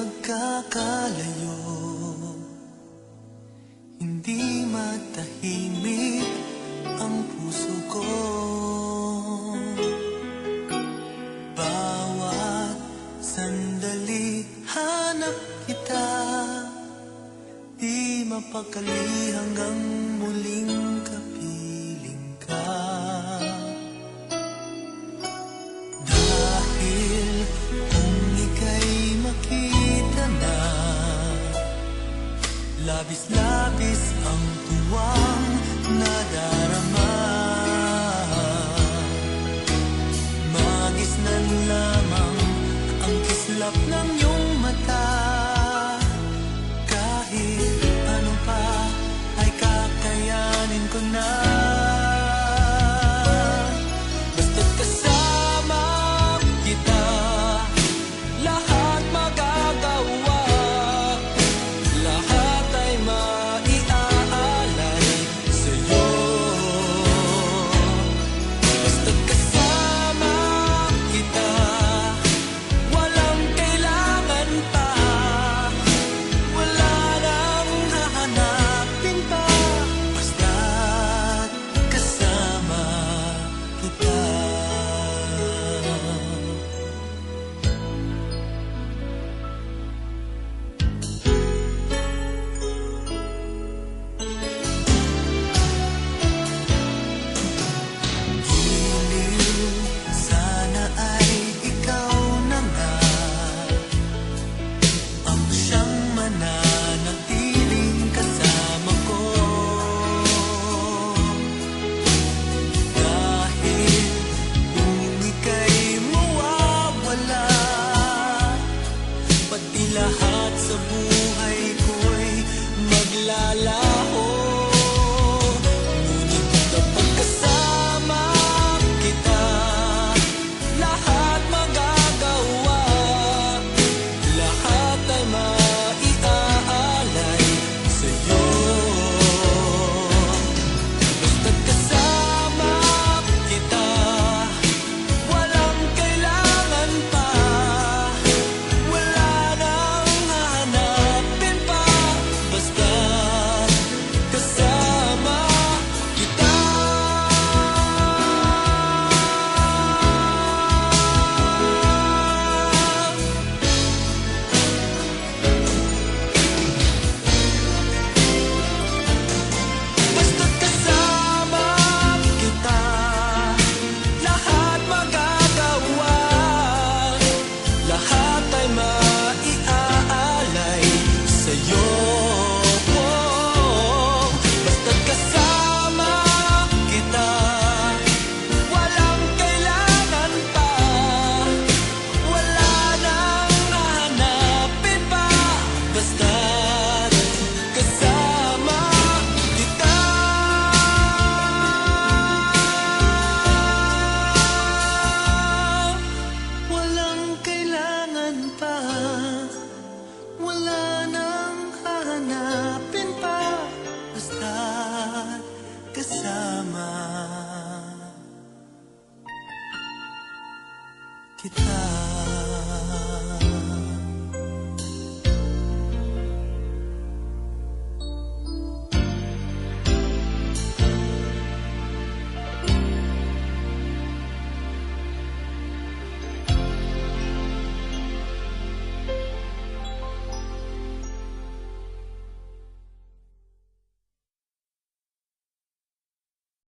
pagkakalayo, hindi matahimik ang puso ko. Bawat sandali hanap kita, di mapakali hanggang muling kapiling ka. Dahil kung ika'y makita na, labis-labis ang tuwang nadarama. Magisnan lamang ang kislap ng iyong mata. Kahit ano pa ay kakayanin ko na. Basta't kasama kita, lahat magagawa. Lahat ay maiaalay sa'yo. Basta't kasama kita, walang kailangan pa. Wala nang hahanapin pa. Basta't kasama kita. Giliw, sana ay ikaw na nga ang siyang mananatiling kasama ko. Dahil kung ika'y mawawala, pati lahat sa buhay ko'y maglalaho. Ngunit kapag kasama kita, lahat magagawa. Lahat ay maiaalay sa'yo. Basta't kasama kita, walang kailangan pa. Wala nang hahanapin pa. Basta't kasama kita. Basta't kasama kita, lahat magagawa. Lahat ay maiaalay sa'yo. Basta't kasama kita, walang kailangan pa. Wala nang hahanapin pa. Basta't kasama kita. Walang kailangan pa. Wala nang hahanapin pa. Basta't kasama kita.